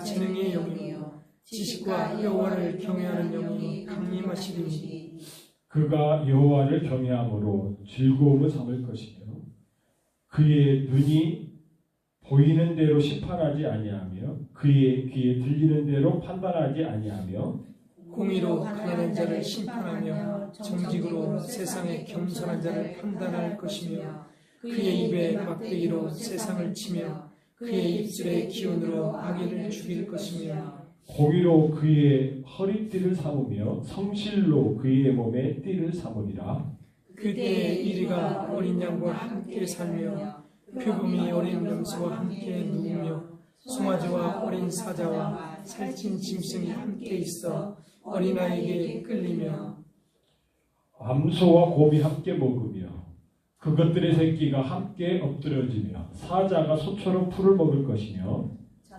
재능의 영이요 지식과 여호와를 경외하는 영이 강림하시리니 그가 여호와를 경외함으로 즐거움을 삼을 것이며 그의 눈이 보이는 대로 심판하지 아니하며 그의 귀에 들리는 대로 판단하지 아니하며 공의로 가난한 자를 심판하며 정직으로 세상의 겸손한 자를 판단할 것이며 그의 입에 막대기로 세상을 치며 그의 입술의 기운으로 악인을 죽일 것이며 공의로 그의 허리띠를 삼으며 성실로 그의 몸에 띠를 삼으리라. 그때에 이리가 어린 양과 함께 살며 표범이 어린 염소와 함께 누우며 송아지와 어린 사자와 살찐 짐승이 함께 있어 어린아이에게 끌리며 암소와 곰이 함께 먹으며 그것들의 새끼가 함께 엎드려지며 사자가 소처럼 풀을 먹을 것이며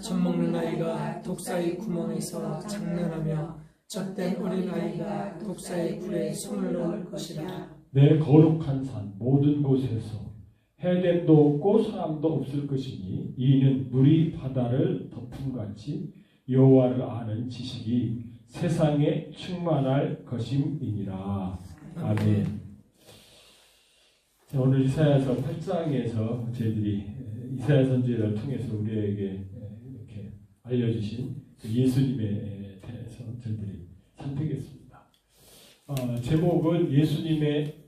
젖 먹는 아이가 독사의 구멍에서 장난하며 젖된 어린아이가 독사의 굴에 손을 넣을 것이라. 내 거룩한 산 모든 곳에서 해됨도 없고 사람도 없을 것이니 이는 물이 바다를 덮음같이 여호와를 아는 지식이 세상에 충만할 것임이니라. 아멘. 자, 오늘 이사야서 8장에서 저희들이 이사야 선지자를 통해서 우리에게 이렇게 알려주신 예수님에 대해서 저희들이 살피겠습니다. 제목은 예수님의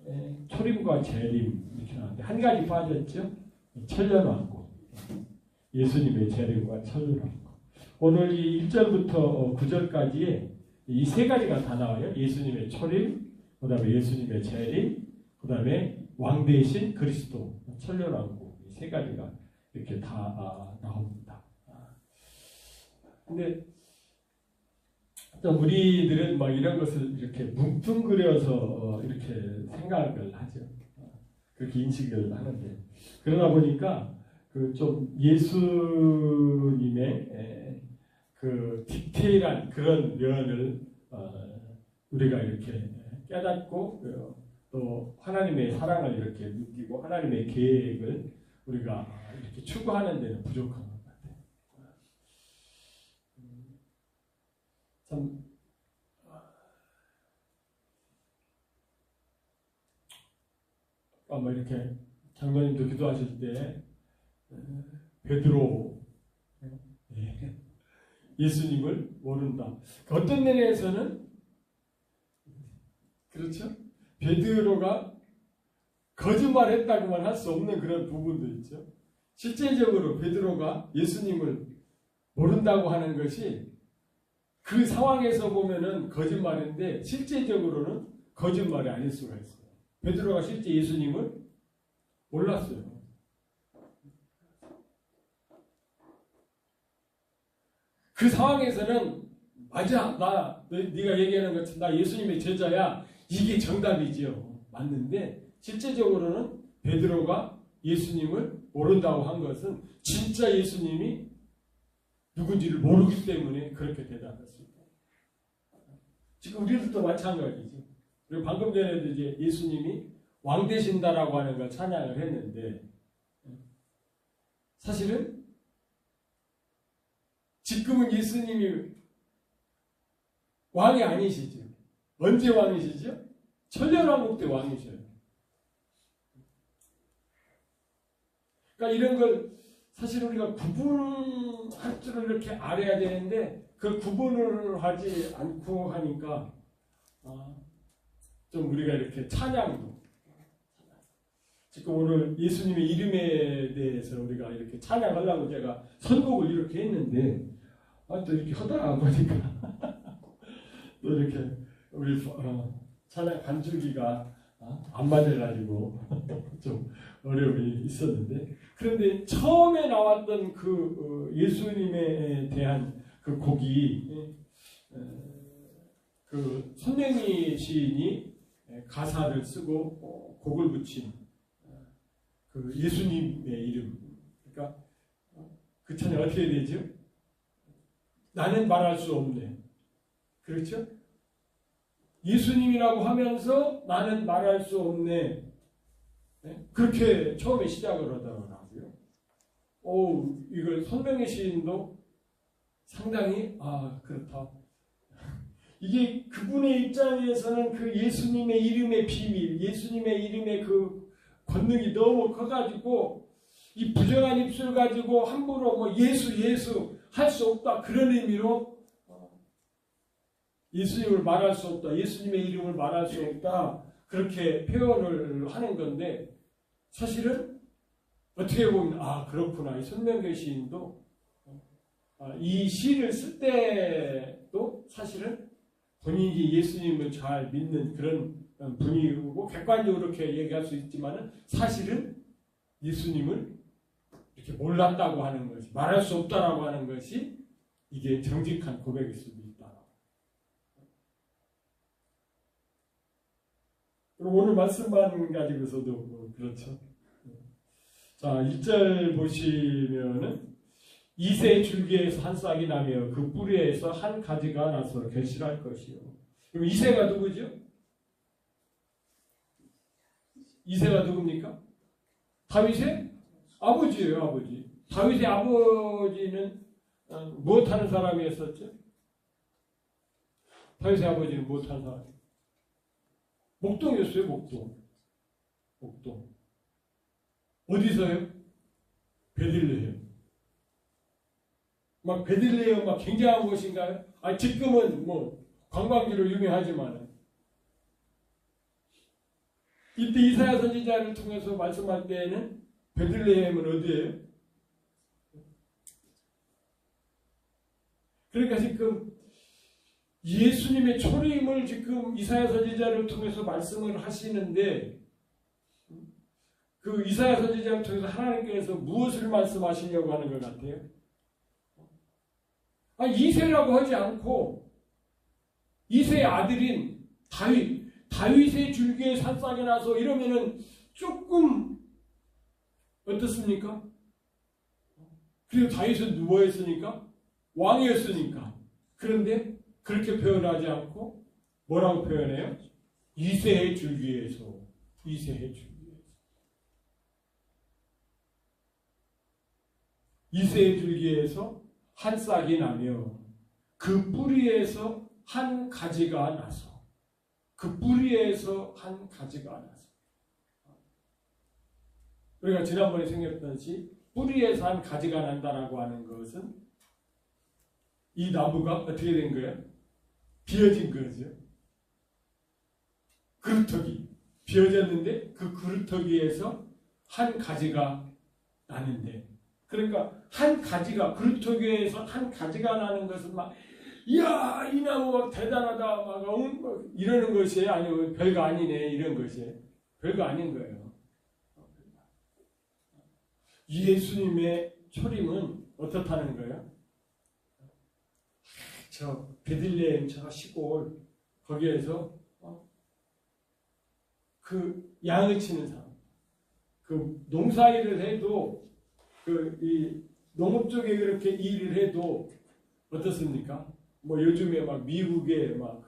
초림과 재림 이렇게 나왔는데 한 가지 빠졌죠? 천년왕국. 예수님의 재림과 천년왕국. 오늘 이 1절부터 9절까지에 이 세 가지가 다 나와요. 예수님의 초림, 그 다음에 예수님의 재림, 그 다음에 왕 대신 그리스도, 천년왕국. 이 세 가지가 이렇게 다 나옵니다. 근데 우리들은 막 이런 것을 이렇게 뭉뚱그려서 이렇게 생각을 하죠. 그렇게 인식을 하는데 그러다 보니까 그 좀 예수님의 그 디테일한 그런 면을 우리가 이렇게 깨닫고 또 하나님의 사랑을 이렇게 느끼고 하나님의 계획을 우리가 이렇게 추구하는 데는 부족한 것 같아요. 참 이렇게 장로님도 기도하실 때 베드로 예수님을 모른다. 어떤 면에서는 그렇죠. 베드로가 거짓말했다고만 할 수 없는 그런 부분도 있죠. 실제적으로 베드로가 예수님을 모른다고 하는 것이 그 상황에서 보면은 거짓말인데 실제적으로는 거짓말이 아닐 수가 있어요. 베드로가 실제 예수님을 몰랐어요. 그 상황에서는 맞아, 네가 얘기하는 것처럼 나 예수님의 제자야. 이게 정답이지요. 맞는데 실제적으로는 베드로가 예수님을 모른다고 한 것은 진짜 예수님이 누군지를 모르기 때문에 그렇게 대답했습니다. 지금 우리들도 마찬가지죠. 그리고 방금 전에도 이제 예수님이 왕 되신다라고 하는 걸 찬양을 했는데 사실은 지금은 예수님이 왕이 아니시죠. 언제 왕이시죠? 천년왕국 때 왕이셔요. 그러니까 이런 걸 사실 우리가 구분할 줄을 이렇게 알아야 되는데 그 구분을 하지 않고 하니까 좀 우리가 이렇게 찬양도 지금 오늘 예수님의 이름에 대해서 우리가 이렇게 찬양하려고 제가 선곡을 이렇게 했는데 또 이렇게 하다가 보니까 또 이렇게 우리 찬양 반주기가 안 맞아가지고 좀 어려움이 있었는데 그런데 처음에 나왔던 그 예수님에 대한 그 곡이 그 손명희 시인이 가사를 쓰고 곡을 붙인 그 예수님의 이름. 그러니까 그 찬양 어떻게 되죠? 나는 말할 수 없네. 그렇죠? 예수님이라고 하면서 나는 말할 수 없네. 그렇게 처음에 시작을 하더라고요. 이걸 손명희 시인도 상당히 그렇다. 이게 그분의 입장에서는 그 예수님의 이름의 비밀, 예수님의 이름의 그 권능이 너무 커가지고 이 부정한 입술 가지고 함부로 뭐 예수 할 수 없다, 그런 의미로 예수님을 말할 수 없다, 예수님의 이름을 말할 수 없다, 그렇게 표현을 하는 건데, 사실은 어떻게 보면 그렇구나. 이 손명교 시인도 이 시를 쓸 때도 사실은 본인이 예수님을 잘 믿는 그런 분이고 객관적으로 그렇게 얘기할 수 있지만은 사실은 예수님을 이렇게 몰랐다고 하는 것이, 말할 수 없다라고 하는 것이 이게 정직한 고백일 수도 있다. 그리고 오늘 말씀만 가지고서도 그렇죠. 자, 1절 보시면은 이새 줄기에서 한 싹이 나며 그 뿌리에서 한 가지가 나서 결실할 것이요. 그럼 이새가 누구죠? 이새가 누굽니까? 다윗의 아버지예요, 아버지. 다윗의 아버지는 무엇하는 사람이었었죠? 다윗의 아버지는 무엇하는 사람? 목동이었어요, 목동. 어디서요? 베들레헴. 막 베들레헴 막 굉장한 곳인가요? 지금은 뭐 관광지로 유명하지만 이때 이사야 선지자를 통해서 말씀할 때에는 베들레헴은 어디예요? 그러니까 지금 예수님의 초림을 지금 이사야 선지자를 통해서 말씀을 하시는데, 그 이사야 선지자를 통해서 하나님께서 무엇을 말씀하시려고 하는 것 같아요? 이새라고 하지 않고 이새의 아들인 다윗의 줄기에 산싹이 나서 이러면은 조금 어떻습니까? 그리고 다윗은 누구였으니까? 왕이었으니까. 그런데 그렇게 표현하지 않고 뭐라고 표현해요? 이새의 줄기에서. 이새의 줄기에서 한 싹이 나며 그 뿌리에서 한 가지가 나서. 우리가 지난번에 생겼듯이 뿌리에서 한 가지가 난다라고 하는 것은 이 나무가 어떻게 된 거예요? 비어진 거죠. 그루터기. 비어졌는데 그 그루터기에서 한 가지가 나는데, 그러니까 한 가지가, 그루터기에서 한 가지가 나는 것은 막, 이야, 이 나무 막 대단하다, 막 이러는 것이 아니고 별거 아니네, 이런 것이 별거 아닌 거예요. 예수님의 초림은 어떻다는 거예요? 저 베들레헴 저 시골 거기에서 그 양을 치는 사람, 그 농사일을 해도 이 농업 쪽에 그렇게 일을 해도 어떻습니까? 뭐 요즘에 막 미국에 막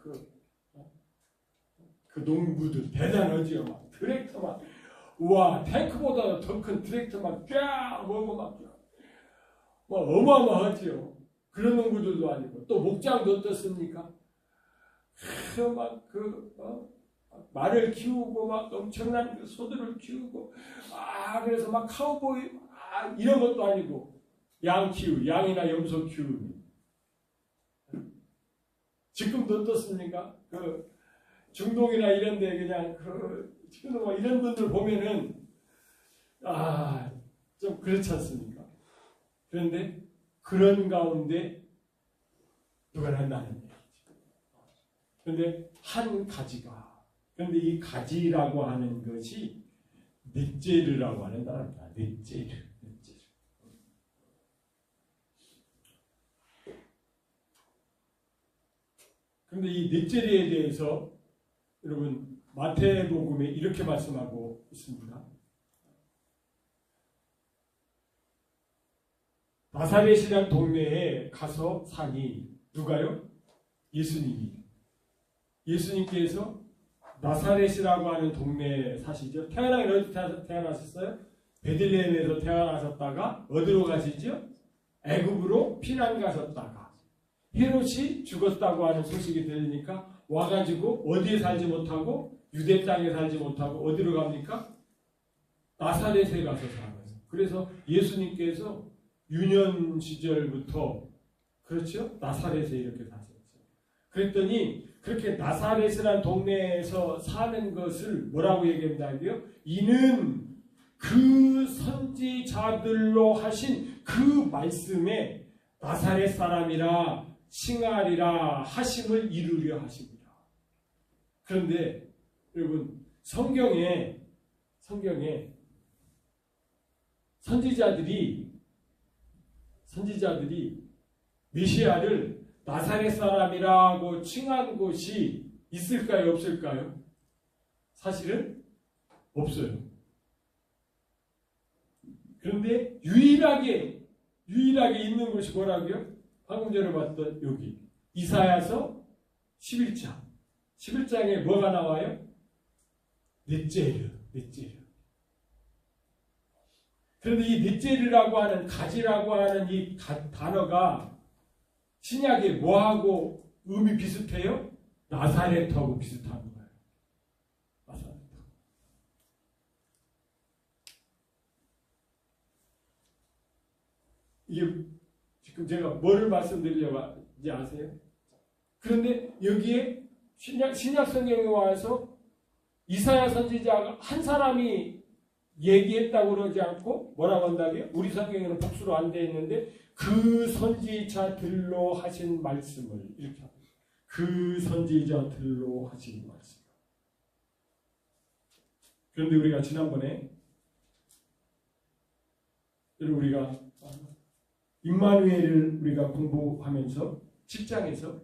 그 농부들 대단하지요. 막 트랙터 막 우와 탱크보다 더 큰 트랙터 막 쫙 뭐고 막 어마어마하지요. 그런 농부들도 아니고 또 목장도 어떻습니까? 말을 키우고 막 엄청난 소들을 키우고 그래서 막 카우보이 이런 것도 아니고 양이나 염소 키우기. 지금도 어떻습니까? 중동이나 이런데 그냥 지금 뭐 이런 분들 보면은 좀 그렇지 않습니까? 그런데 그런 가운데 누가 난다는 얘기죠. 그런데 한 가지가, 그런데 이 가지라고 하는 것이 넷제르라고 하는 단어입니다. 넷제르. 그런데 이 넷제르에 대해서 여러분 마태복음에 이렇게 말씀하고 있습니다. 나사렛이라는 동네에 가서 사니, 누가요? 예수님이. 예수님께서 나사렛이라고 하는 동네에 사시죠. 태어나긴 어디서 태어나셨어요? 베들레헴에서 태어나셨다가 어디로 가시죠? 애굽으로 피난 가셨다가 헤롯이 죽었다고 하는 소식이 들리니까 와가지고 어디에 살지 못하고 유대 땅에 살지 못하고 어디로 갑니까? 나사렛에 가서 살아요. 그래서 예수님께서 유년 시절부터 그렇죠? 나사렛에 이렇게 사셨어요. 그랬더니 그렇게 나사렛이라는 동네에서 사는 것을 뭐라고 얘기한다고요? 이는 그 선지자들로 하신 그 말씀에 나사렛 사람이라 칭하리라 하심을 이루려 하십니다. 그런데 여러분 성경에 선지자들이 메시아를 나사렛 사람이라고 칭한 곳이 있을까요? 없을까요? 사실은 없어요. 그런데 유일하게 있는 곳이 뭐라고요? 방금 전에 봤던 여기 이사야서 11장에 뭐가 나와요? 넷제르. 그런데 이 넷제르라고 하는 가지라고 하는 이 단어가 신약에 뭐하고 의미 비슷해요? 나사렛하고 비슷한 거예요. 나사렛. 이게 지금 제가 뭐를 말씀드리려고 하는지 아세요? 그런데 여기에 신약 성경에 와서 이사야 선지자가 한 사람이 얘기했다고 그러지 않고 뭐라고 한다고요? 우리 성경에는 복수로 안 되어 있는데 그 선지자들로 하신 말씀을 이렇게 합니다. 그 선지자들로 하신 말씀. 그런데 우리가 지난번에 우리가 임마누엘을 우리가 공부하면서 10장에서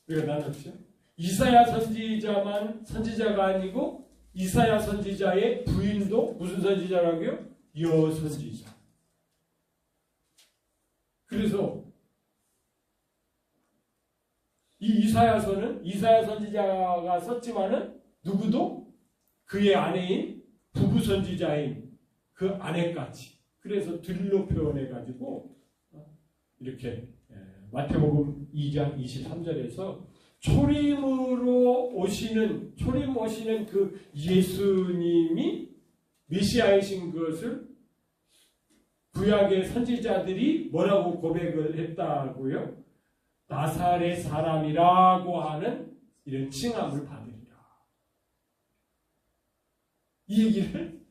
우리가 나눴죠. 이사야 선지자만 선지자가 아니고 이사야 선지자의 부인도 무슨 선지자라고요? 여선지자. 그래서 이 이사야서는 이사야 선지자가 썼지만은 누구도 그의 아내인 부부 선지자인 그 아내까지. 그래서 들로 표현해가지고 이렇게 마태복음 2장 23절에서 초림 오시는 그 예수님이 메시아이신 것을 구약의 선지자들이 뭐라고 고백을 했다고요? 나사렛 사람이라고 하는 이런 칭함을 받으리라. 이 얘기를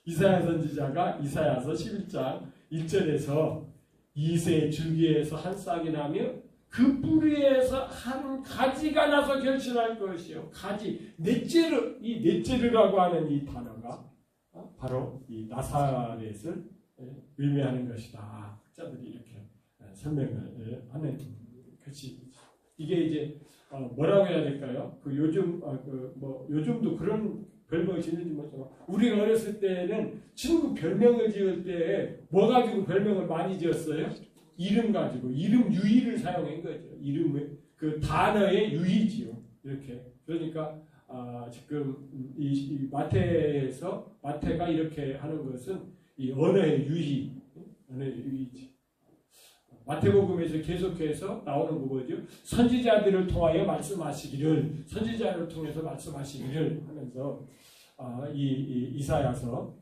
이사야 선지자가 이사야서 11장 1절에서 이새의 줄기에서 한 싹이 나며 그 뿌리에서 한 가지가 나서 결실할 것이요. 가지, 넷제르, 이 넷제르라고 하는 이 단어가 바로 이 나사렛을 의미하는 것이다. 학자들이 이렇게 설명을 하는 것이 이게 이제 뭐라고 해야 될까요? 그 요즘 요즘도 그런 별명을 짓는지 모르지만 우리가 어렸을 때는 친구 별명을 지을 때 뭐 가지고 별명을 많이 지었어요? 이름 가지고 이름 유희를 사용한 거죠. 이름을 그 단어의 유희지요. 이렇게 그러니까 지금 이 마태가 이렇게 하는 것은 이 언어의 유희지. 마태복음에서 계속해서 나오는 거 뭐죠? 선지자들을 통하여 말씀하시기를, 선지자를 통해서 말씀하시기를 하면서 이사야서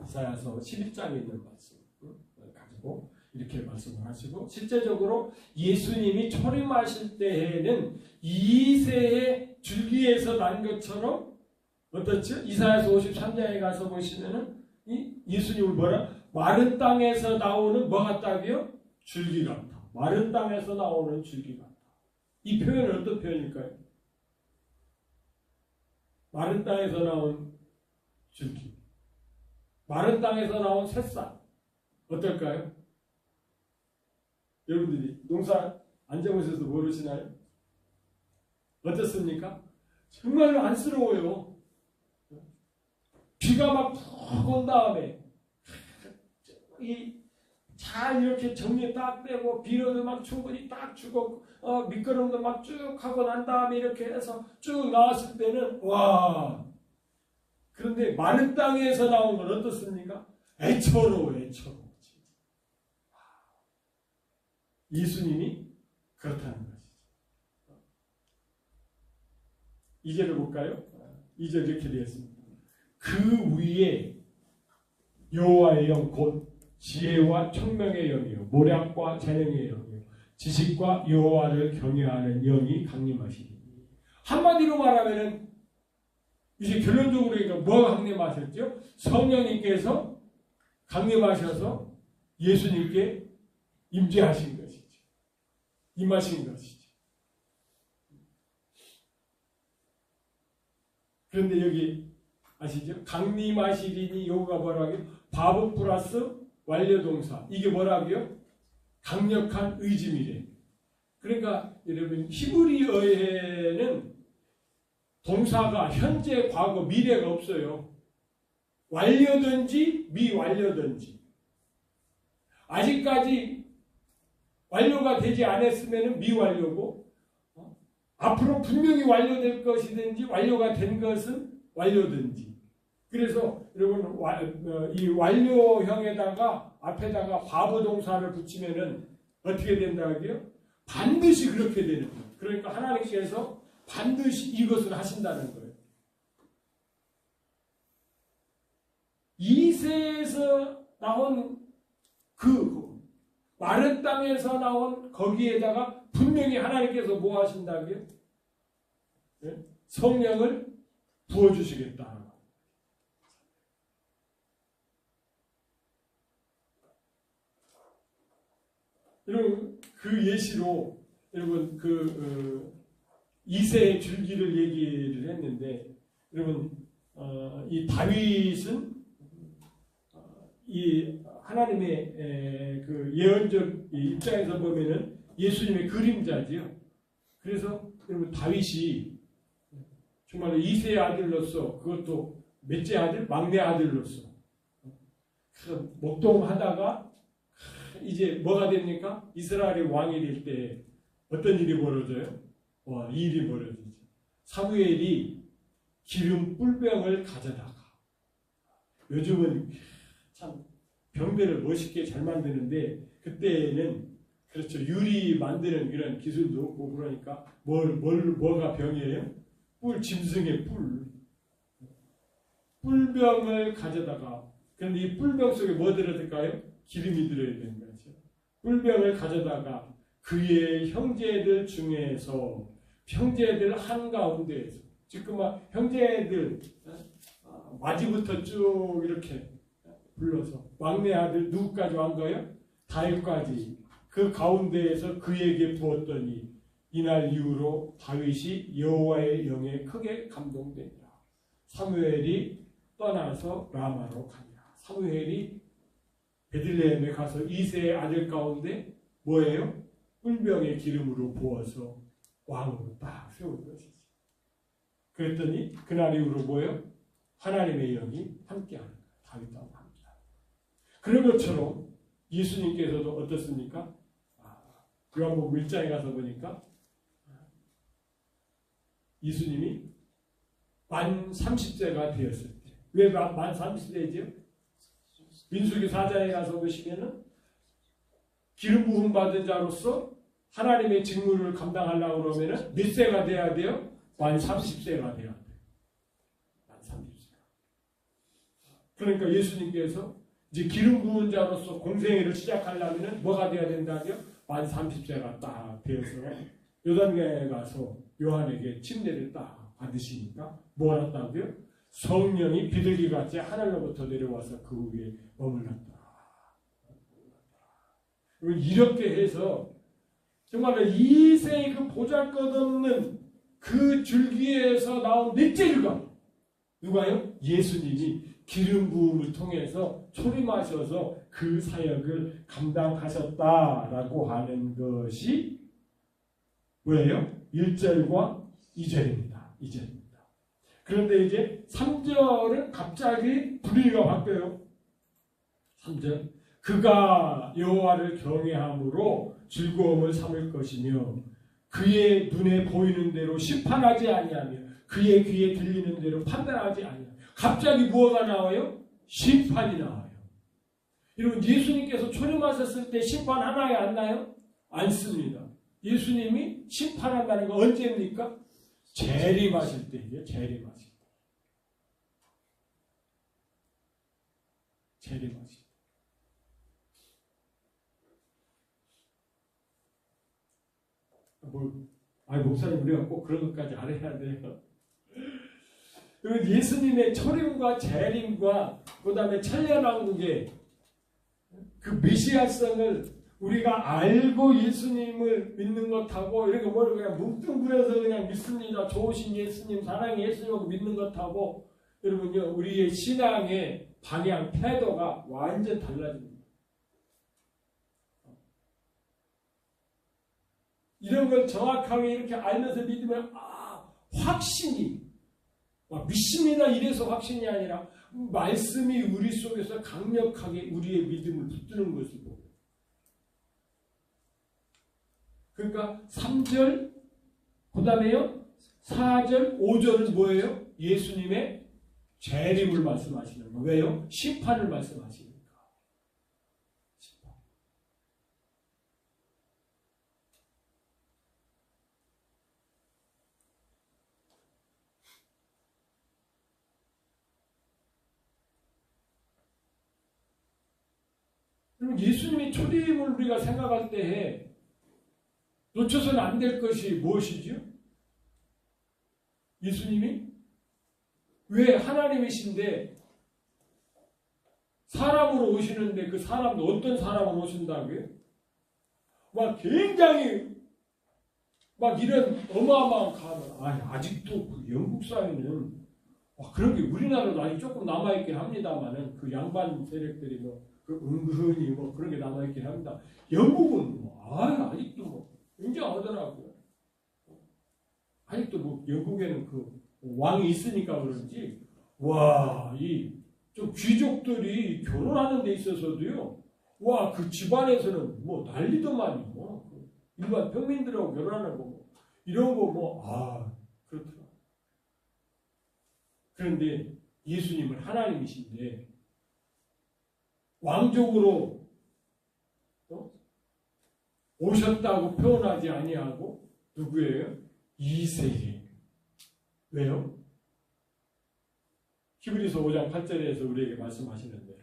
11장에 있는 말씀을 가지고 이렇게 말씀을 하시고 실제적으로 예수님이 초림하실 때에는 이새의 줄기에서 난 것처럼 어떻죠? 이사야서 53장에 가서 보시면은 이 예수님을 뭐라? 마른 땅에서 나오는 뭐 같다고요? 줄기 같다. 마른 땅에서 나오는 줄기 같다. 이 표현은 어떤 표현일까요? 마른 땅에서 나온 줄기. 마른 땅에서 나온 새싹. 어떨까요? 여러분들이 농사 안 잡으셔서 모르시나요? 어떻습니까? 정말로 안쓰러워요. 비가 막 푹 온 다음에 잘 이렇게 정리 딱 되고 비료도 막 충분히 딱 주고 미끄럼도 막 쭉 하고 난 다음에 이렇게 해서 쭉 나왔을 때는 와. 그런데 마른 땅에서 나온 건 어떻습니까? 애처로워. 예수님이 그렇다는 것이죠. 2절을 볼까요? 2절 이렇게 되었습니다. 그 위에 여호와의 영 곧 지혜와 총명의 영이요 모략과 재능의 영이요 지식과 여호와를 경외하는 영이 강림하시니. 한마디로 말하면은 이제 결론적으로 그러니까 뭐가 강림하셨죠? 성령님께서 강림하셔서 예수님께 임재하신 것이죠. 임하신 것이죠. 그런데 여기 아시죠? 강림하시리니 요거가 뭐라고요? 바보 플러스 완료동사. 이게 뭐라고요? 강력한 의지미래. 그러니까 여러분 히브리어에는 동사가 현재, 과거, 미래가 없어요. 완료든지 미완료든지. 아직까지 완료가 되지 않았으면 미완료고 앞으로 분명히 완료될 것이든지 완료가 된 것은 완료든지. 그래서 여러분 이 완료형에다가 앞에다가 과거 동사를 붙이면은 어떻게 된다고요? 반드시 그렇게 되는 거예요. 그러니까 하나님께서 반드시 이것을 하신다는 거예요. 이새에서 나온 그 마른 땅에서 나온 거기에다가 분명히 하나님께서 뭐 하신다고요? 네? 성령을 부어주시겠다. 여러분 그 예시로 여러분 이새의 줄기를 얘기를 했는데 여러분 이 다윗은 이 하나님의 그 예언적 입장에서 보면은 예수님의 그림자지요. 그래서 여러분 다윗이 정말로 이새의 아들로서 그것도 몇째 아들? 막내 아들로서 목동하다가 이제 뭐가 됩니까? 이스라엘의 왕이 될 때 어떤 일이 벌어져요? 이 일이 벌어지죠. 사무엘이 기름 뿔병을 가져다가 요즘은 참 병대를 멋있게 잘 만드는데 그때는 그렇죠. 유리 만드는 그런 기술도 없고 그러니까 뭐가 병이에요? 짐승의 뿔병을 가져다가 그런데 이 뿔병 속에 뭐 들어들까요? 기름이 들어야 되는 거죠. 뿔병을 가져다가 그의 형제들 중에서 형제들 한가운데에서 지금 형제들 마지부터 쭉 이렇게 불러서 막내 아들 누구까지 한 거예요? 다윗까지 그 가운데에서 그에게 부었더니 이날 이후로 다윗이 여호와의 영에 크게 감동되니라. 사무엘이 떠나서 라마로 가니라. 사무엘이 베들레헴에 가서 이새의 아들 가운데 뭐예요? 뿔병의 기름으로 부어서 왕으로 딱 세운 것이지. 그랬더니 그날 이후로 뭐예요? 하나님의 영이 함께하는 거예요. 다윗하고 함께하는 거예요. 그런 것처럼 예수님께서도 어떻습니까? 요한복음 1장에 가서 보니까 예수님이 만 30세가 되었을 때. 왜 만 30세죠? 민수기 4장에 가서 보시면은 기름 부음 받은 자로서 하나님의 직무를 감당하려고 그러면은 몇 세가 돼야 돼요? 만 30세가 돼야 돼요. 만 30세. 그러니까 예수님께서 이제 기름 부은 자로서 공생애를 시작하려면은 뭐가 돼야 된다고요? 만 30세가 딱 되어서 요단강에 가서 요한에게 침례를 딱 받으시니까 뭐 하셨다고요? 성령이 비둘기같이 하늘로부터 내려와서 그 위에 머물렀다. 이렇게 해서 정말 이새의 그 보잘것없는 그 줄기에서 나온 넷째가 누가요? 예수님이 기름 부음을 통해서 초림하셔서 그 사역을 감당하셨다라고 하는 것이 뭐예요? 1절과 2절입니다. 2절입니다. 그런데 이제 3절은 갑자기 분위기가 바뀌어요. 3절 그가 여호와를 경외함으로 즐거움을 삼을 것이며 그의 눈에 보이는 대로 심판하지 아니하며 그의 귀에 들리는 대로 판단하지 아니하며 갑자기 무엇가 나와요? 심판이 나와요. 여러분 예수님께서 초림하셨을 때 심판 하나에 안 나요? 않습니다. 예수님이 심판한다는 건 언제입니까? 재림하실 때예요. 재림하실 때. 재림하실 때. 목사님 우리가 꼭 그런 것까지 알아야 돼요. 예수님의 초림과 재림과 그 다음에 천년왕국의 그 메시아성을 우리가 알고 예수님을 믿는 것하고 이렇게 뭘 그냥 뭉뚱그려서 그냥 믿습니다. 좋으신 예수님, 사랑의 예수님하고 믿는 것하고 여러분요, 우리의 신앙의 방향, 태도가 완전 달라집니다. 이런 걸 정확하게 이렇게 알면서 믿으면 확신이 믿습니다 이래서 확신이 아니라 말씀이 우리 속에서 강력하게 우리의 믿음을 붙드는 것이고, 그러니까 3절 그 다음에요 4절 5절은 뭐예요? 예수님의 재림을 말씀하시는 거예요. 왜요? 심판을 말씀하시니까. 심판. 그럼 예수님의 초림을 우리가 생각할 때에 놓쳐서는 안 될 것이 무엇이죠? 예수님이 왜 하나님이신데 사람으로 오시는데 그 사람도 어떤 사람으로 오신다고요? 굉장히 이런 어마어마한 가면 아직도 그 영국 사회는 그런 게 우리나라도 아직 조금 남아있긴 합니다만은 그 양반 세력들이 은근히 그런 게 남아있긴 합니다. 영국은 아직도 굉장하더라고요. 아직도 영국에는 그 왕이 있으니까 그런지 이 좀 귀족들이 결혼하는 데 있어서도요 그 집안에서는 난리더만요. 일반 평민들하고 결혼하는 거 이런 거 그렇더라. 그런데 예수님은 하나님이신데 왕족으로 오셨다고 표현하지 아니하고 누구예요? 이세예요. 왜요? 히브리서 5장 8절에서 우리에게 말씀하시는 대로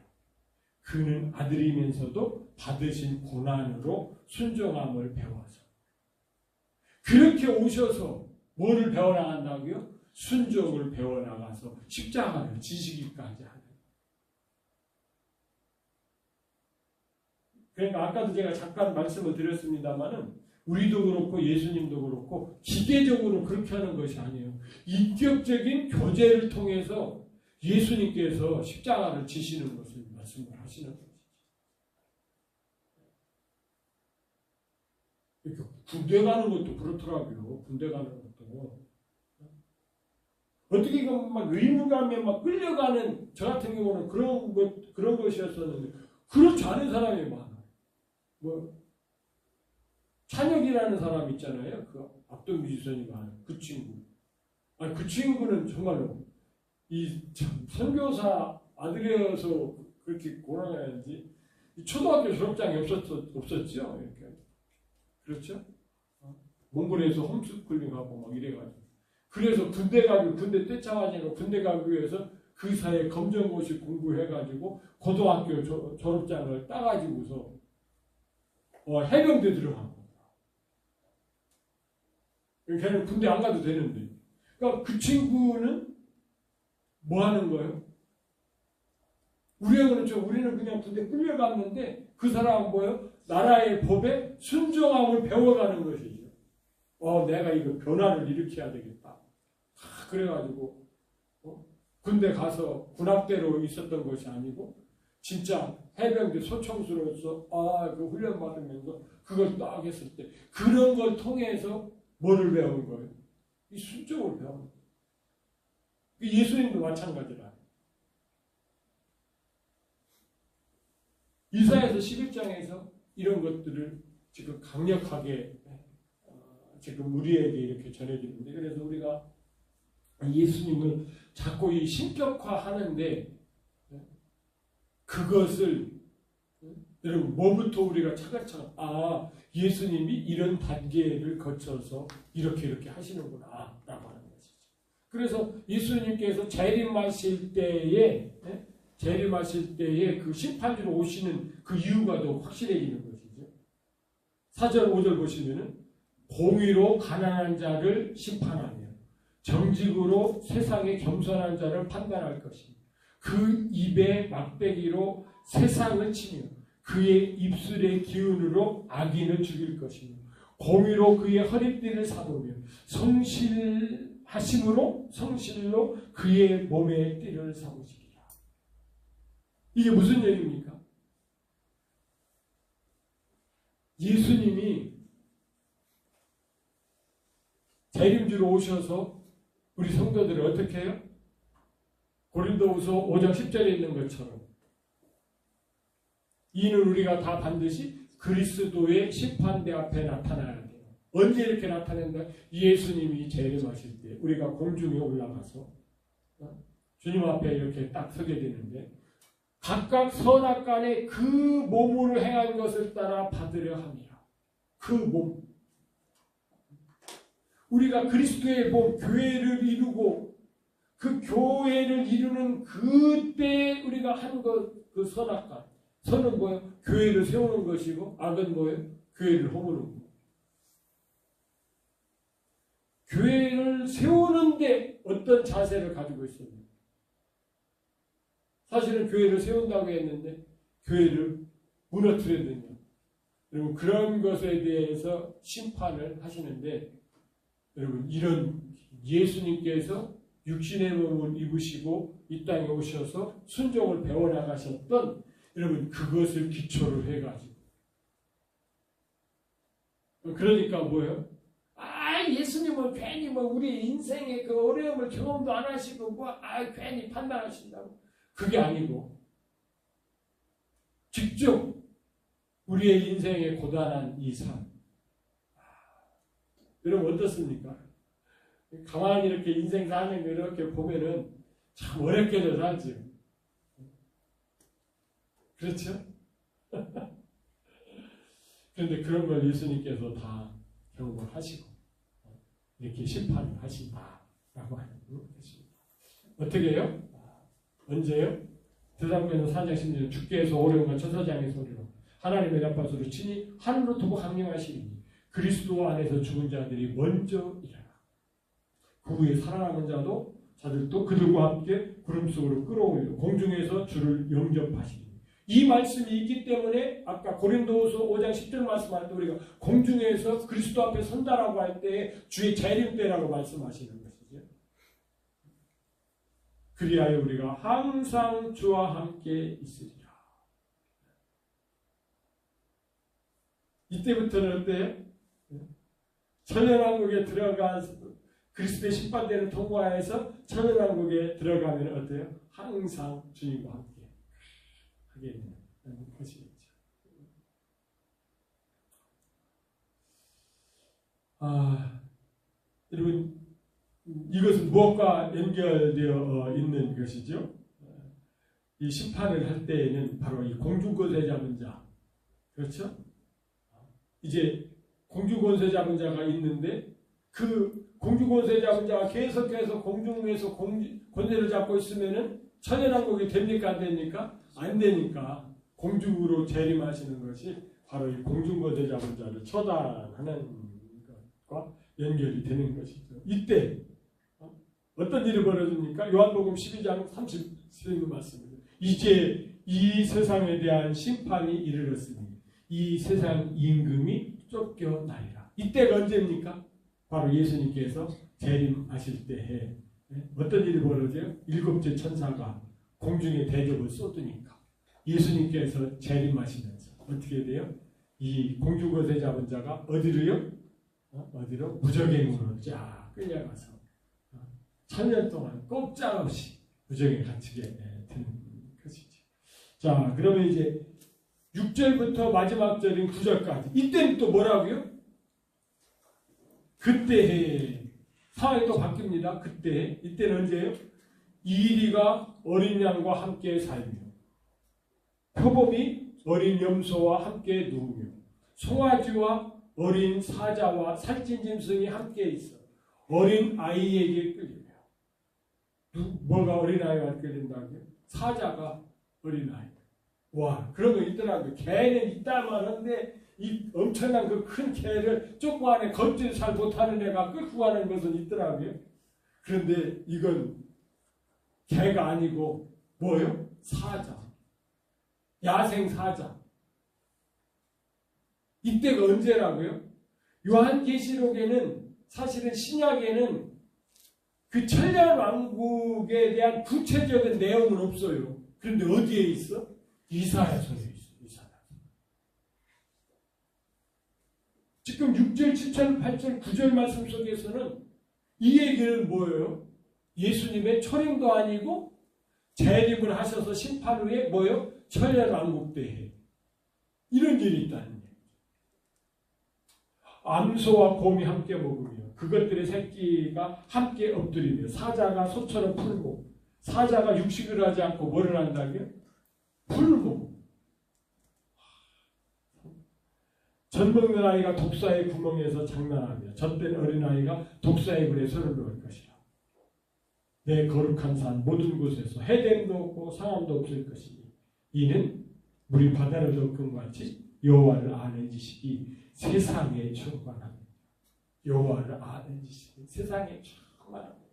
그는 아들이면서도 받으신 고난으로 순종함을 배워서 그렇게 오셔서 뭐를 배워나간다고요? 순종을 배워나가서 십자가를 지시기까지 하는. 그러니까 아까도 제가 잠깐 말씀을 드렸습니다마는 우리도 그렇고 예수님도 그렇고 기계적으로 그렇게 하는 것이 아니에요. 인격적인 교제를 통해서 예수님께서 십자가를 지시는 것을 말씀을 하시는 것이죠. 군대 가는 것도 그렇더라고요. 군대 가는 것도 어떻게 의무감에 끌려가는 저 같은 경우는 그런 것이었었는데 그렇지 않은 사람이 많아요. 찬혁이라는 사람 있잖아요. 그 악동 뮤지션이가 하는 그 친구. 그 친구는 정말로 선교사 아들이어서 그렇게 고난해야지. 초등학교 졸업장이 없었죠. 이렇게. 그렇죠? 몽골에서 홈스쿨링하고 이래가지고. 그래서 군대 떼창하니까 군대 가기 위해서 그 사이에 검정고시 공부해가지고 고등학교 졸업장을 따가지고서 해병대 들어간 거야. 걔는 군대 안 가도 되는데. 그러니까 그 친구는 뭐 하는 거예요? 우리는 그렇죠. 우리는 그냥 군대 끌려갔는데 그 사람은 뭐예요? 나라의 법에 순종함을 배워가는 것이죠. 내가 이거 변화를 일으켜야 되겠다. 그래가지고 군대 가서 군악대로 있었던 것이 아니고 진짜 해병대 소총수로서 그 훈련 받으면서 그걸 딱 했을 때 그런 걸 통해서 뭐를 배운 거예요? 이 순종을 배운 거예요. 예수님도 마찬가지라. 이사야서 11장에서 이런 것들을 지금 강력하게 지금 우리에게 이렇게 전해지는데, 그래서 우리가 예수님을 자꾸 신격화하는데 그것을 여러분, 뭐부터 우리가 차근차근, 예수님이 이런 단계를 거쳐서 이렇게 하시는구나 라고 하는 것이죠. 그래서 예수님께서 재림하실 때에 그 심판주로 오시는 그 이유가 더 확실해지는 것이죠. 4절 5절 보시면은 공의로 가난한 자를 심판하며 정직으로 세상에 겸손한 자를 판단할 것이며 그 입의 막대기로 세상을 치며 그의 입술의 기운으로 악인을 죽일 것이며 공의로 그의 허리띠를 삼으며 성실로 그의 몸의 띠를 삼으시리라. 이게 무슨 얘기입니까? 예수님이 재림주로 오셔서 우리 성도들을 어떻게 해요? 고린도후서 5장 10절에 있는 것처럼 이는 우리가 다 반드시 그리스도의 심판대 앞에 나타나야 돼요. 언제 이렇게 나타낸다? 예수님이 재림하실 때 우리가 공중에 올라가서 주님 앞에 이렇게 딱 서게 되는데 각각 선악간에 그 몸으로 행한 것을 따라 받으려 함이라. 그 몸. 우리가 그리스도의 몸, 교회를 이루고 그 교회를 이루는 그때 우리가 한 것, 그 선악간. 선은 뭐예요? 교회를 세우는 것이고 악은 뭐예요? 교회를 허무는 것. 교회를 세우는데 어떤 자세를 가지고 있습니까? 사실은 교회를 세운다고 했는데 교회를 무너뜨렸느냐. 여러분 그런 것에 대해서 심판을 하시는데 여러분 이런 예수님께서 육신의 몸을 입으시고 이 땅에 오셔서 순종을 배워나가셨던 여러분 그것을 기초로 해가지고 그러니까 뭐예요? 예수님은 괜히 우리 인생의 그 어려움을 경험도 안 하시고 괜히 판단하신다고 그게 아니고 직접 우리의 인생의 고단한 이 삶 여러분 어떻습니까? 가만히 이렇게 인생 사는 거 이렇게 보면은 참 어렵게도 살지. 그렇죠? 그런데 그런 걸 예수님께서 다 경험을 하시고 이렇게 심판을 하신다라고 하는 것입니다. 어떻게 해요? 언제요? 대사복음서 4장 10절 주께서 오려운과 천사장의 소리로 하나님의 나팔소리로 친히 하늘로 두고 강림하시리니 그리스도 안에서 죽은 자들이 먼저 일어나 그 후에 살아남은 자들도 그들과 함께 구름 속으로 끌어올려 공중에서 주를 영접하시니 이 말씀이 있기 때문에 아까 고린도후서 5장 10절 말씀할 때 우리가 공중에서 그리스도 앞에 선다라고 할 때 주의 재림 때라고 말씀하시는 것이죠. 그리하여 우리가 항상 주와 함께 있으리라. 이때부터는 어때요? 천연왕국에 들어가서 그리스도의 심판대를 통과해서 천연왕국에 들어가면 어때요? 항상 주님과 함께 하게 되는 것이겠죠. 여러분 이것은 무엇과 연결되어 있는 것이죠? 이 심판을 할 때에는 바로 이 공중권세 잡은 자, 그렇죠? 이제 공중권세 잡은 자가 있는데 그 공중권세 잡은 자가 계속해서 공중에서 권세를 잡고 있으면은 천연왕국이 됩니까 안 됩니까? 안 되니까 공중으로 재림하시는 것이 바로 이 공중권세 잡은 자를 처단하는 것과 연결이 되는 것이죠. 이때 어떤 일이 벌어집니까? 요한복음 12장 30절 말씀입니다. 이제 이 세상에 대한 심판이 이르렀으니 이 세상 임금이 쫓겨나리라. 이때가 언제입니까? 바로 예수님께서 재림하실 때에 어떤 일이 벌어져요? 7째 천사가 공중에 대접을 쏟으니까 예수님께서 재림하시면서 어떻게 돼요? 이 공중권세 잡은 자가 어디로요? 어디로? 무저갱으로 쫙 끌려가서 1000년 동안 꼼짝없이 무저갱에 갇히게 되는 것이죠. 자, 그러면 이제 6절부터 마지막 절인 9절까지 이때는 또 뭐라고요? 그때에 상황이 또 바뀝니다. 이때는 언제예요? 이리가 어린 양과 함께 살며 표범이 어린 염소와 함께 누우며 송아지와 어린 사자와 살찐 짐승이 함께 있어 어린 아이에게 끌리며. 뭐가 어린 아이가 끌린다고요? 사자가 어린 아이. 와, 그런 거 있더라고요. 개는 있다만 한데 이 엄청난 그 큰 개를 조그만해 걷질 잘 못하는 애가 끌고 가는 것은 있더라고요. 그런데 이건 개가 아니고 뭐예요? 사자. 야생 사자. 이때가 언제라고요? 요한계시록에는 사실은 신약에는 그 천년왕국에 대한 구체적인 내용은 없어요. 그런데 어디에 있어? 이사야서에 있어. 이사야서. 지금 6절, 7절, 8절, 9절 말씀 속에서는 이 얘기는 뭐예요? 예수님의 초림도 아니고 재림을 하셔서 심판 후에 뭐예요? 천년왕국 때에 이런 일이 있다는 얘기죠. 암소와 곰이 함께 먹으며 그것들의 새끼가 함께 엎드리며 사자가 소처럼 풀고 사자가 육식을 하지 않고 뭐를 한다고요? 풀을 먹고. 젖 먹는 아이가 독사의 구멍에서 장난하며 젖된 어린아이가 독사의 불에 손을 넣을 것이라. 내 거룩한 산 모든 곳에서 해됨도 없고 상함도 없을 것이니 이는 물이 바다를 덮은 것 같이 여호와를 아는 지식이 세상에 충만합니다. 여호와를 아는 지식이 세상에 충만합니다.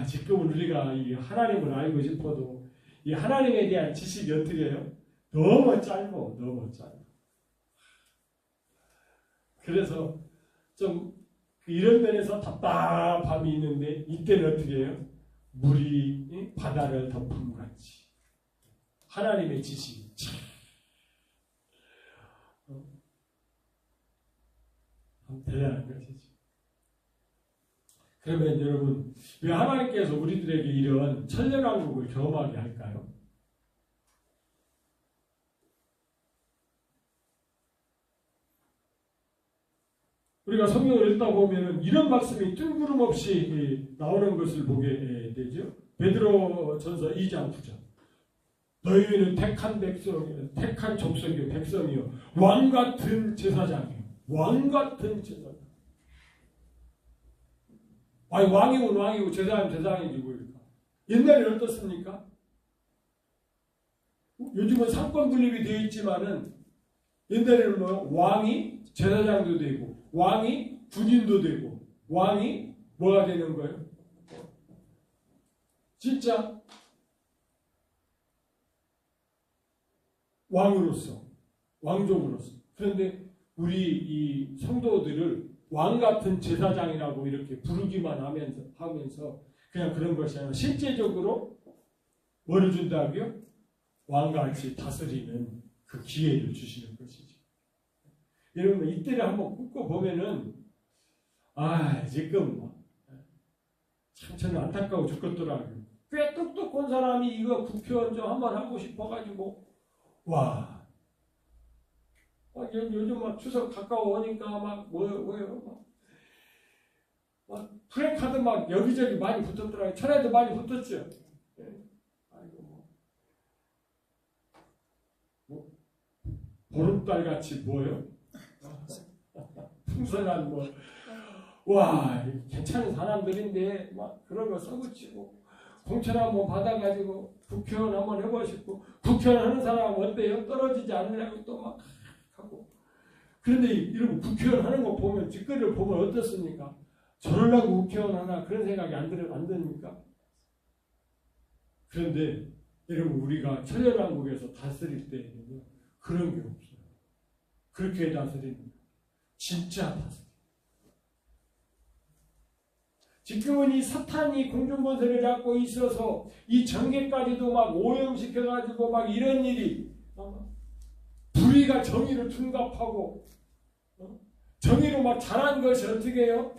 지금은 우리가 이 하나님을 알고 싶어도 이 하나님에 대한 지식이 어떻게 해요? 너무 짧고 너무 짧아. 그래서 좀 이런 면에서 답답함이 있는데 이때는 어떻게 해요? 물이 바다를 덮은 것 같이 하나님의 지식이 참 대단한 것이죠. 그러면 여러분 왜 하나님께서 우리들에게 이런 천년왕국을 경험하게 할까요? 우리가 성경을 읽다 보면 이런 말씀이 뜬구름없이 나오는 것을 보게 되죠. 베드로전서 2장 9절. 너희는 택한 백성이요, 택한 족속이요, 백성이요, 왕 같은 제사장이요, 왕 같은 제사장. 아니 왕이면 왕이고 제사장이면 제사장이지 뭐일까? 옛날에는 어떻습니까? 요즘은 상권 분립이 되어 있지만은 옛날에는 뭐요? 왕이 제사장도 되고 왕이 군인도 되고 왕이 뭐가 되는 거예요? 진짜 왕으로서 왕족으로서. 그런데 우리 이 성도들을 왕 같은 제사장이라고 이렇게 부르기만 하면서 그냥 그런 것이 아니라 실제적으로 뭐를 준다고요? 왕같이 다스리는 그 기회를 주시는 것이죠. 여러분 이때를 한번 굽고 보면은 지금 참 저는 안타까워 죽겠더라고요. 꽤 똑똑한 사람이 이거 국회의원 좀 한번 하고 싶어가지고 요즘 막 추석 가까워 오니까 뭐예요? 막 프랜카드 막 여기저기 많이 붙었더라고요. 천에도 많이 붙었죠. 보름달 같이 뭐예요? 풍성한 괜찮은 사람들인데 막 그런 거 써붙이고 공천 한번 받아가지고 국회의원 한번 해보고 싶고 국회의원 하는 사람은 어때요? 떨어지지 않으려고 또 막 하고. 그런데 이런 국회의원 하는 거 보면 뒷거리를 보면 어떻습니까? 저러려고 국회의원 하나 그런 생각이 안 듭니까? 그런데 여러분 우리가 천년왕국에서 다스릴 때는요 그런 게 없어요. 그렇게 다스리는 거예요. 진짜 다스려. 지금은 이 사탄이 공중권세를 잡고 있어서 이 정계까지도 막 오염시켜가지고 막 이런 일이 불의가 정의를 둔갑하고 정의로 막 잘한 것이 어떻게 해요?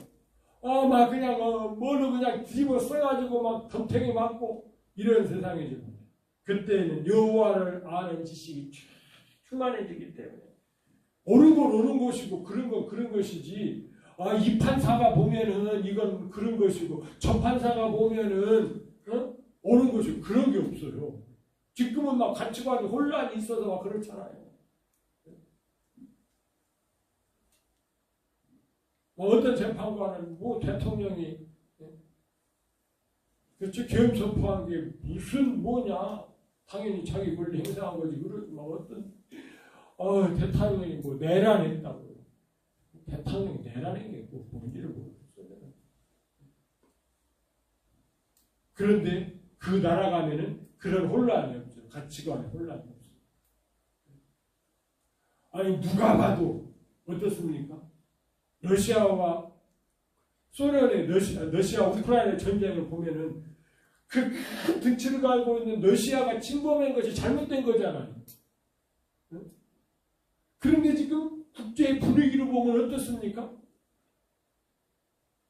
막 그냥 뭘로 그냥 뒤집어 써가지고 막 덤탱이 맞고 이런 세상이죠. 그때는 여호와를 아는 지식이 충만해지기 때문에 옳은 건 옳은 것이고 그런 건 그런 것이지. 이 판사가 보면은 이건 그런 것이고 저 판사가 보면은 옳은 것이고 그런 게 없어요. 지금은 막 가치관이 혼란이 있어서 막 그렇잖아요. 어떤 재판관은 뭐 대통령이 그렇죠. 계엄 선포한 게 무슨 뭐냐. 당연히 자기 권리 행사한 거지. 그러지 막 어떤 대통령이 뭐 내란했다고. 대통령이 내란한 게 뭐 뭔지를 모르겠어요. 그런데 그 나라 가면은 그런 혼란이 없죠. 가치관의 혼란이 없어요. 아니 누가 봐도 어떻습니까? 러시아와 소련의 러시아 우크라이나 전쟁을 보면은 그 큰 등치를 가지고 있는 러시아가 침범한 것이 잘못된 거잖아요. 그런데 지금 국제의 분위기를 보면 어떻습니까?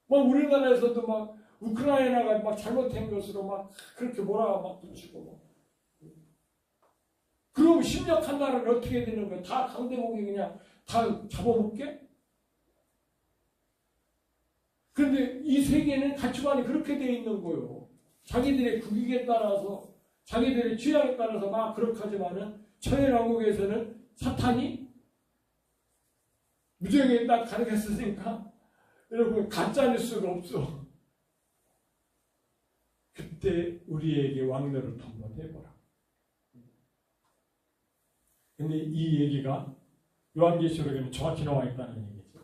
막 우리나라에서도 막 우크라이나가 막 잘못된 것으로 막 그렇게 뭐라고 막 붙이고 막. 그럼 심력한 나라는 어떻게 되는 거야? 다 강대국이 그냥 다 잡아먹게? 그런데 이 세계는 가치관이 그렇게 되어 있는 거예요. 자기들의 국익에 따라서, 자기들의 취향에 따라서 막 그렇게 하지만은, 천연왕국에서는 사탄이 무정에 딱 가르쳤으니까, 여러분, 가짜뉴스가 없어. 그때 우리에게 왕노릇 한번 해보라. 근데 이 얘기가 요한계시록에는 정확히 나와 있다는 얘기죠.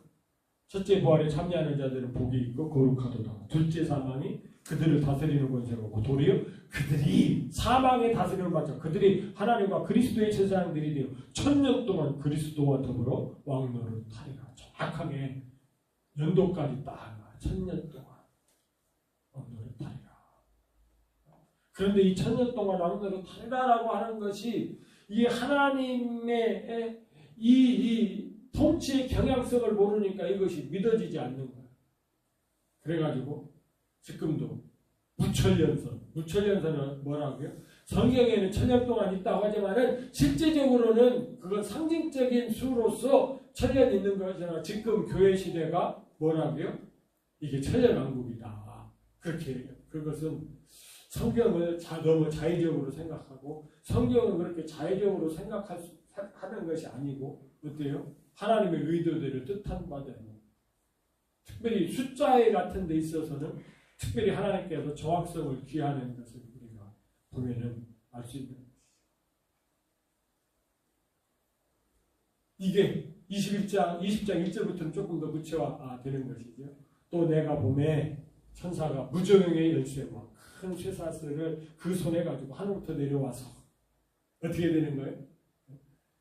첫째 부활에 참여하는 자들은 복이 있고 거룩하도다. 둘째 사망이 그들을 다스리는 권세고 도리어 그들이 사망에 다스리는 받죠. 그들이 하나님과 그리스도의 제사장들이 되어 1000년 동안 그리스도와 더불어 왕노릇 하리라. 정확하게 연도까지 딱 1000년 동안 왕노릇 하리라. 그런데 이 1000년 동안 왕노릇 하리라라고 하는 것이 이 하나님의 이 통치의 경향성을 모르니까 이것이 믿어지지 않는 거예요. 그래가지고 지금도 무천년선은 뭐라고요? 성경에는 1000년 동안 있다고 하지만은 실제적으로는 그건 상징적인 수로서 1000년 있는 거잖아. 지금 교회 시대가 뭐라고요? 이게 천년왕국이다. 그렇게 그것은 성경을 너무 자의적으로 생각하고 성경은 그렇게 자의적으로 하는 것이 아니고 어때요? 하나님의 의도대로 뜻한 바대로 특별히 숫자에 같은 데 있어서는 특별히 하나님께서 정확성을 귀하는 것을 우리가 보면은 알 수 있는 것이죠. 이게 20장 1절부터는 조금 더 구체화 되는 것이죠. 또 내가 봄에 천사가 무정의 열쇠와 큰 쇠사슬을 그 손에 가지고 하늘부터 내려와서 어떻게 되는 거예요?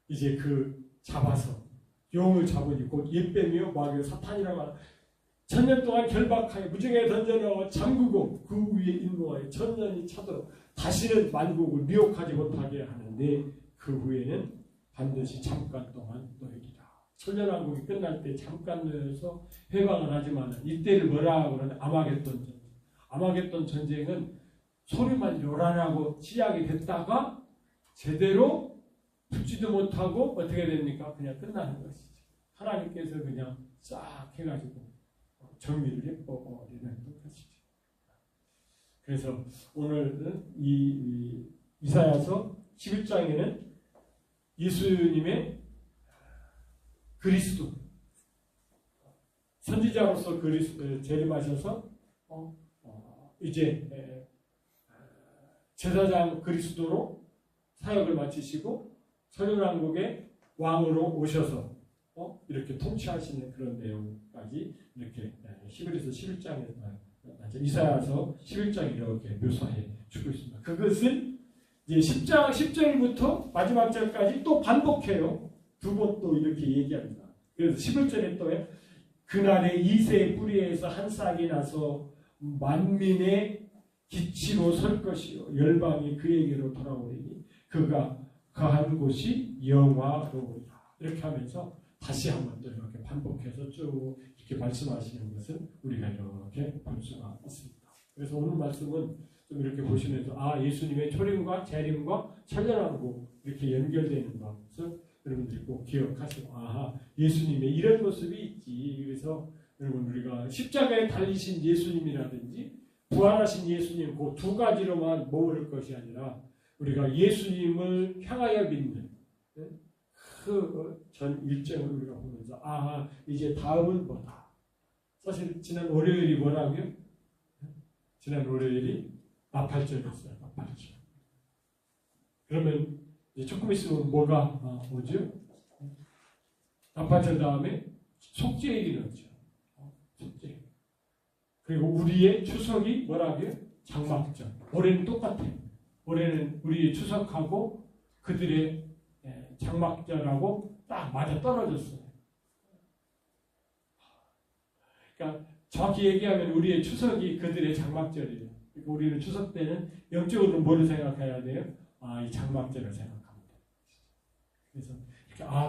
이제 그 잡아서 용을 잡으니 곧 옛뱀이요 마귀요 사탄이라고 하는 1000년 동안 결박하여 무정에 던져넣어 잠그고 그 위에 인노하여 1000년이 차도록 다시는 만국을 미혹하지 못하게 하는데 그 후에는 반드시 잠깐 동안 노예이다. 천년왕국이 끝날 때 잠깐 노예에서 회방을 하지만 이때를 뭐라고 그러냐 아마겟돈 전쟁. 아마겟돈 전쟁은 소리만 요란하고 시작이 됐다가 제대로 붙지도 못하고 어떻게 됩니까? 그냥 끝나는 것이지. 하나님께서 그냥 싹 해가지고 정리를 해버리는 것이죠. 그래서 오늘은 이 이사야서 11장에는 예수님의 그리스도 선지자로서 재림하셔서 이제 제사장 그리스도로 사역을 마치시고 천년왕국의 왕으로 오셔서 이렇게 통치하시는 그런 내용까지 이렇게 11에서 11장에 이사야서 11장에 이렇게 묘사해 주고 있습니다. 그것을 이제 10절부터 마지막 절까지 또 반복해요. 두 번 또 이렇게 얘기합니다. 그래서 11절에 또 그날에 이새의 뿌리에서 한 싹이 나서 만민의 기치로 설 것이요 열방이 그에게로 돌아오리니 그가 거한 곳이 영화로우리라. 이렇게 하면서 다시 한번 또 이렇게 반복해서 쭉 이렇게 말씀하시는 것을 우리가 이렇게 볼 수가 있습니다. 그래서 오늘 말씀은 좀 이렇게 보시면서 예수님의 초림과 재림과 천년왕국 이렇게 연결되는 것을 여러분들이 꼭 기억하시고 예수님의 이런 모습이 있지. 그래서 여러분 우리가 십자가에 달리신 예수님이라든지 부활하신 예수님 그 두 가지로만 모을 것이 아니라 우리가 예수님을 향하여 믿는 그 전 일정을 우리가 보면서 이제 다음은 뭐다. 사실 지난 월요일이 뭐라고요? 지난 월요일이 나팔절이었어요. 나팔절. 그러면 이제 조금 있으면 뭐가 오죠? 나팔절 다음에 속죄일이 오죠. 속죄일. 그리고 우리의 추석이 뭐라고요? 장막절. 올해는 똑같아요. 올해는 우리의 추석하고 그들의 장막절하고 딱 맞아 떨어졌어요. 그러니까 정확히 얘기하면 우리의 추석이 그들의 장막절이에요. 그러니까 우리는 추석 때는 영적으로 뭐를 생각해야 돼요? 이 장막절을 생각합니다. 그래서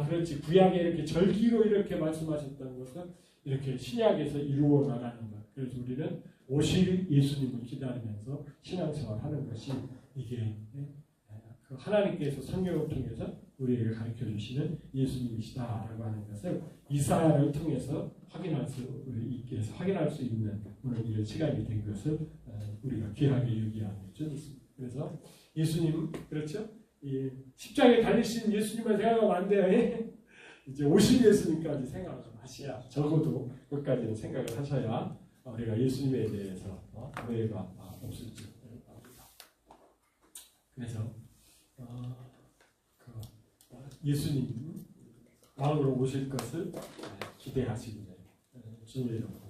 그렇지. 구약에 이렇게 절기로 이렇게 말씀하셨다는 것은 이렇게 신약에서 이루어 나가는 것. 그래서 우리는 오실 예수님을 기다리면서 신앙생활 하는 것이 이게 그 하나님께서 성경을 통해서 우리에게 가르쳐 주시는 예수님이시다라고 하는 것을 이사야를 통해서 확인할 수 있는 오늘 이런 시간이 된 것을 우리가 귀하게 여기하는 줄 있습니다. 그래서 예수님 그렇죠? 이 십자가에 달리신 예수님만 생각하면 안 돼요. 이제 오실 예수님까지 생각을 하셔야 적어도 끝까지는 생각을 하셔야 우리가 예수님에 대해서 오해가 없을 줄 압니다. 그래서 예수님 왕으로 오실 것을 기대하시기를 주님의 이름으로